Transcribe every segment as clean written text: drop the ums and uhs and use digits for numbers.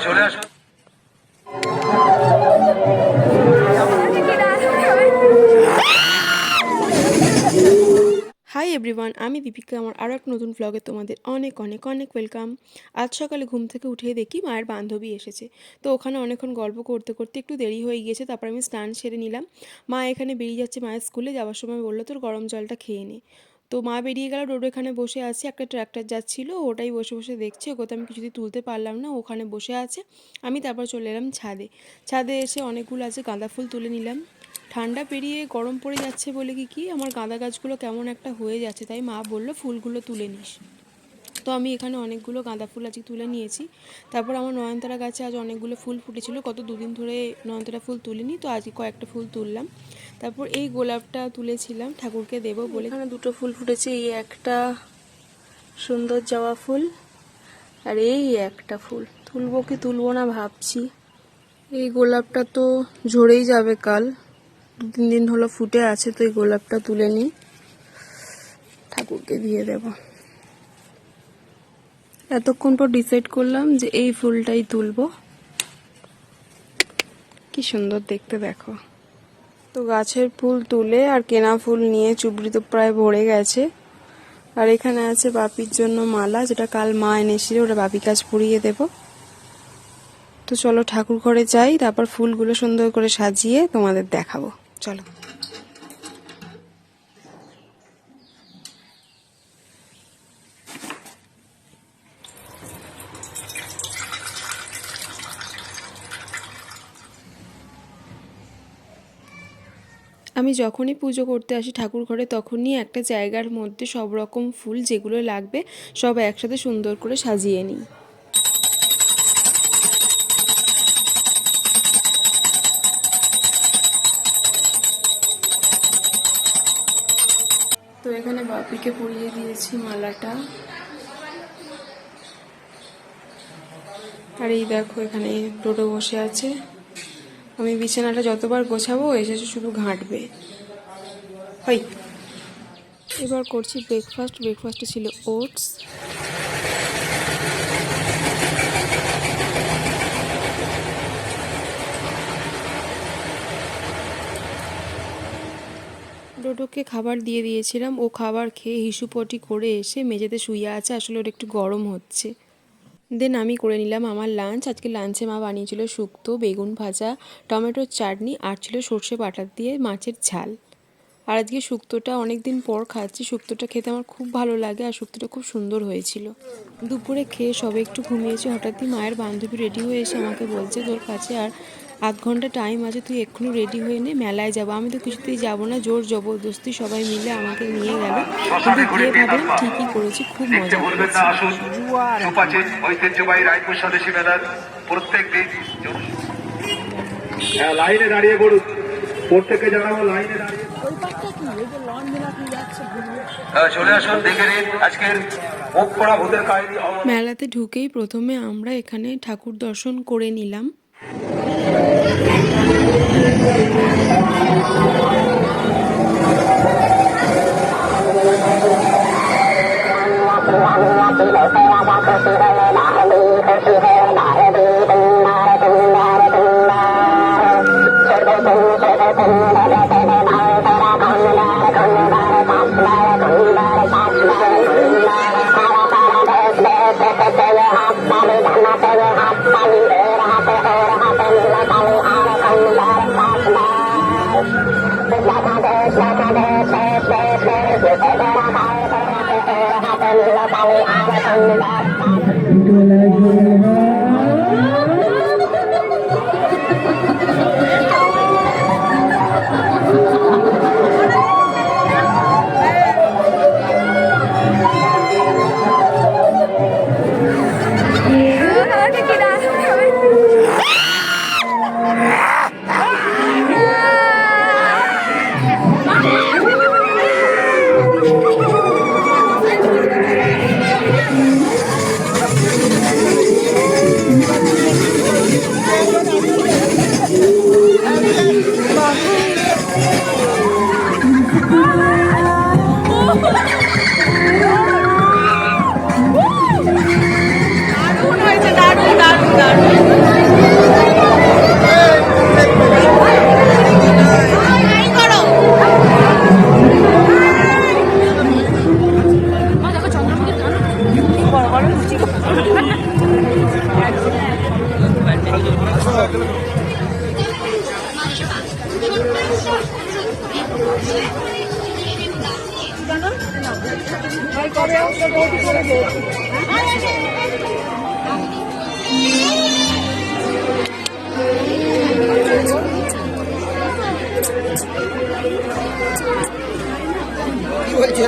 চলে আসুন। Hi everyone, আমি দীপিকা। আমার আরও একটা নতুন ব্লগে তোমাদের অনেক অনেক অনেক ওয়েলকাম। আজ সকালে ঘুম থেকে উঠেই দেখি মায়ের বান্ধবী এসেছে। তো ওখানে অনেকক্ষণ গল্প করতে করতে একটু দেরি হয়ে গিয়েছে। তারপর আমি স্নান সেরে নিলাম। মা এখানে বেরিয়ে যাচ্ছে, মায়ের স্কুলে যাওয়ার সময় বললো তোর গরম জলটা খেয়ে নে। তো মা বেরিয়ে গেল, রোড এখানে বসে আছে। একটা ট্র্যাক্টর যাচ্ছিল, ওটাই বসে বসে দেখছে। ওকে আমি কিছুতেই তুলতে পারলাম না, ওখানে বসে আছে। আমি তারপর চলে এলাম ছাদে। ছাদে এসে অনেকগুলো আছে গাঁদা ফুল তুলে নিলাম। ঠান্ডা পেরিয়ে গরম পড়ে যাচ্ছে বলে কি আমার গাঁদা গাছগুলো কেমন একটা হয়ে যাচ্ছে, তাই মা বললো ফুলগুলো তুলে নিস। তো আমি এখানে অনেকগুলো গাঁদা ফুল আজকে তুলে নিয়েছি। তারপর আমার নয়নতারা গাছে আজ অনেকগুলো ফুল ফুটেছিল, গত দুদিন ধরে নয়নতারা ফুল তুলিনি, তো আজকে কয়েকটা ফুল তুললাম। তারপর এই গোলাপটা তুলেছিলাম ঠাকুরকে দেবো বলে। এখানে দুটো ফুল ফুটেছে, এই একটা সুন্দর জবা ফুল আর এই একটা ফুল। তুলবো কি তুলবো না ভাবছি। এই গোলাপটা তো ঝরেই যাবে কাল, 2-3 দিন হলো ফুটে আছে, তো এই গোলাপটা তুলে নিই, ঠাকুরকে দিয়ে দেব। এতক্ষণ পর ডিসাইড করলাম যে এই ফুলটাই তুলবো। কি সুন্দর দেখতে দেখো। তো গাছের ফুল তুলে আর কেনা ফুল নিয়ে চুবড়ি তো প্রায় ভরে গেছে। আর এখানে আছে বাপির জন্য মালা, যেটা কাল মা এনেছিল, ওটা বাপি কাজ পরিয়ে দেব। তো চলো ঠাকুর ঘরে যাই, তারপর ফুলগুলো সুন্দর করে সাজিয়ে তোমাদের দেখাবো। চলো। আমি যখনই পুজো করতে আসি ঠাকুর ঘরে, তখনই একটা জায়গার মধ্যে সব রকম ফুল যেগুলো লাগবে সব একসাথে সুন্দর করে সাজিয়ে নিই। তো এখানে বাপিকে পরিয়ে দিয়েছি মালাটা। আর এই দেখো এখানে টোটো বসে আছে। আমি বিছানাটা যতবার গোছাবো এসে শুধু ঘাঁটবে। হই। এবার করছি ব্রেকফাস্ট। ব্রেকফাস্টে ছিল ওটস, ডোডোকে খাবার দিয়ে দিয়েছিলাম। ও খাবার খেয়ে হিসুপটি করে এসে মেঝেতে শুয়ে আছে, আসলে ওর একটু গরম হচ্ছে। দেন আমি করে নিলাম আমার লাঞ্চ। আজকে লাঞ্চে মা বানিয়েছিল শুক্তো, বেগুন ভাজা, টমেটোর চাটনি আর ছিল সর্ষে বাটা দিয়ে মাছের ঝাল। আর আজকে শুক্তোটা অনেক দিন পর খাচ্ছি। শুক্তোটা খেতে আমার খুব ভালো লাগে আর শুক্তোটা খুব সুন্দর হয়েছিল। দুপুরে খেয়ে সবে একটু ঘুমিয়েছি, হঠাৎই মায়ের বান্ধবী রেডি হয়ে এসে আমাকে বলছে তোর কাছে আর 8 ঘন্টা টাইম আছে, তুই এক্ষুনি রেডি হয়ে নে, মেলায় যাবো। আমি তো কিছুতেই যাবো না, জোর জবরদস্তি সবাই মিলে আমাকে নিয়ে গেল। কিন্তু গিয়ে ভাবলাম ঠিকই করেছি, খুব মজা করেছি। ঐতিহ্যবাহী রায়পুর স্বদেশী মেলার প্রত্যেক দিন লাইনে দাঁড়িয়ে পড়ুন, প্রত্যেককে জানাবো লাইনে দাঁড়িয়ে চলে আসুন, দেখে নিন আজকের মুখ পড়া ভূতের কাহিনী। মেলাতে ঢুকেই প্রথমে আমরা এখানে ঠাকুর দর্শন করে নিলাম। কি বলছে?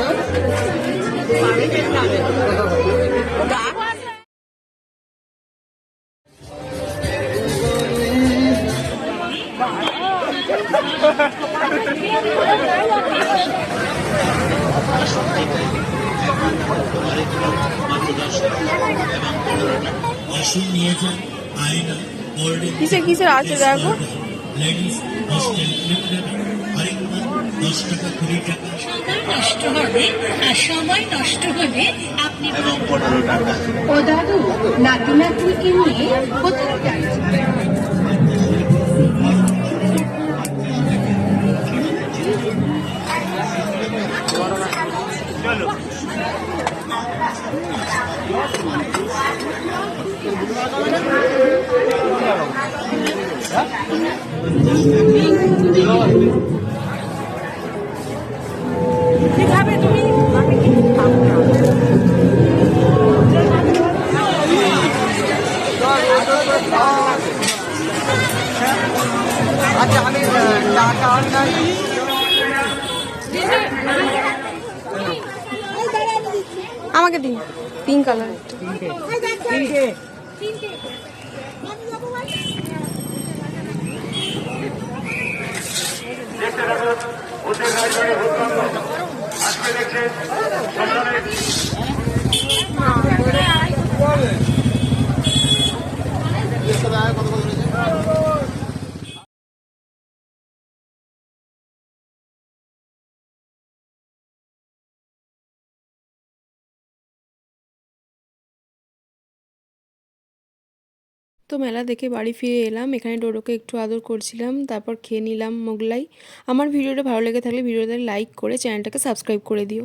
আসুন নিয়ে যান আয়না গোল্ডেন কিসের আছে দেখো। লেডিস হস্টেল ক্লিপ নেবেন আরেকবার 10 টাকা 20 টাকা সময় নষ্ট হবে আর সময় নষ্ট হলে আপনি এবং 15 টাকা। ও দাদু নাতি নাতনিকে নিয়ে কোথায় যাচ্ছেন? আচ্ছা আমি টাকা অনলাইন আমাকে দিন, পিঙ্ক কালার। ভূতের রাজবাড়ি ভূতকাণ্ড আজকে দেখছেন সংগ্রামে তো মেলা দেখে বাড়ি ফিরে এলাম। এখানে ডোডোকে একটু আদর করছিলাম, তারপর খেয়ে নিলাম মোগলাই। আমার ভিডিওটা ভালো লেগে থাকলে ভিডিওটা লাইক করে চ্যানেলটাকে সাবস্ক্রাইব করে দিও।